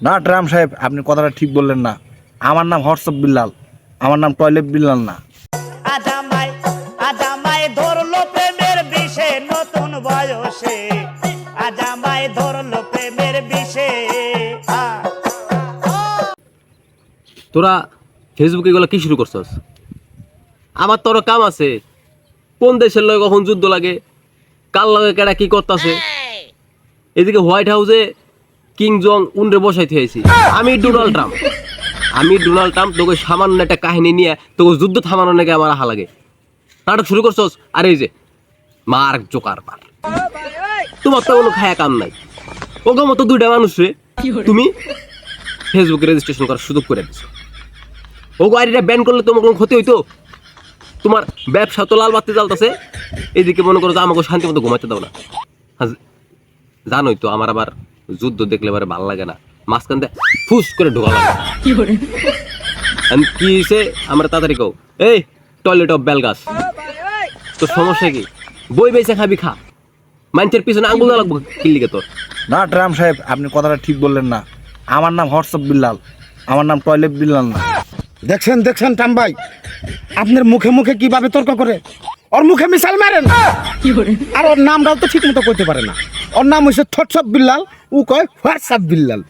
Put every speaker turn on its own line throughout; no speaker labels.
না ট্রাম সাহেব, আপনি কথাটা ঠিক বললেন না। আমার নাম হোয়াটসঅ্যাপ বিল্লাল, আমার নাম টয়লেট বিল্লাল না।
আজামাই ধরলো প্রেমের বিষে নতুন বয়সে, আজামাই ধরলো প্রেমের বিষে।
তোরা ফেসবুকে এগুলো কি শুরু করছস? আমার তোর কাম আছে, কোন দেশের লগে কখন যুদ্ধ লাগে, কার লগে কেডা কি করতেছে। এদিকে হোয়াইট হাউসে কিং জং উনরে বসাইতে হয়েছি। আমি ডোনাল্ড ট্রাম্প তোকে সামান্য একটা কাহিনী নিয়ে তোকে যুদ্ধ থামানোর নাকি আমার আহা লাগে। নাটক শুরু করছস। আর এই যে মার্ক জোকারবার্গ, তোমার তো কোনো খায়া কাম নাই। ওগো মতো দুইটা মানুষ রে তুমি ফেসবুকে রেজিস্ট্রেশন করার সুযোগ করে দিছো। ওগো আইডিটা ব্যান করলে তোমার কোনো ক্ষতি হইতো? তোমার ব্যবসা তো লাল বাতি জ্বালতেছে, এইদিকে মনে করো যে আমাকে শান্তি মতো ঘুমাইতে দাও না। জানোই তো আমার আবার যুদ্ধ দেখলে এবারে ভালো লাগে না, মাঝখান দিয়ে ফুস করে ঢোকা লাগে। কি হয়েছে আমার তাড়াতাড়ি কও। এই টয়লেট অফ বেলগাছ, তোর সমস্যা কি? বই বেঁচে খাবি খা, মানুষের পিছনে আঙুল দেওয়া লাগবো কিল্লিকে তোর।
না ট্রাম সাহেব, আপনি কথাটা ঠিক বললেন না। আমার নাম হোয়াটসঅ্যাপ বিল্লাল, আমার নাম টয়লেট বিল্লাল না।
দেখছেন টাম ভাই, আপনার মুখে মুখে কিভাবে তর্ক করে, ওর মুখে মিসাইল মারেন। আর ওর নামটাও তো ঠিক মতো কইতে পারে না। ওর নাম হচ্ছে থটসব বিল্লাল, ও কয় হোয়াটসঅ্যাপ বিল্লাল।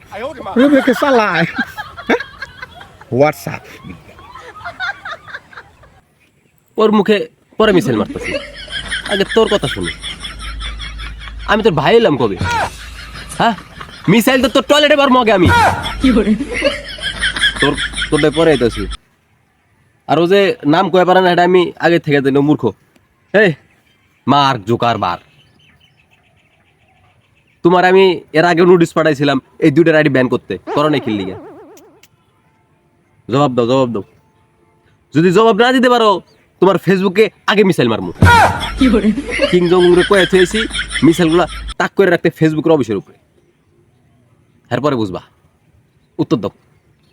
রেবেকে চালায় হোয়াটসঅ্যাপ।
ওর মুখে পরে মিসাইল মারতেছি, আগে তোর কথা শুনি। আমি তোর ভাই এলাম কবে? হ্যাঁ, মিসাইল তো তোর টয়লেটে বার মগে আমি তোর তোরটা পরে আইতাছি। আর ও যে নাম কয়ে পারে না, এটা আমি আগে থেকে জানি, মূর্খ। এই মার্ক জোকারবার্গ, তোমার আমি এর আগে নোটিশ পাঠাইছিলাম এই দুইটার আইডি ব্যান করতে, করো নাই কিল লিগে? জবাব দাও। যদি জবাব না দিতে পারো, তোমার ফেসবুকে আগে মিসাইল মারমু। কিং জং উনরে কয়ে থুয়েছি মিসাইলগুলা তাক করে রাখতে ফেসবুকের অফিসের উপরে। এরপরে বুঝবা। উত্তর দাও।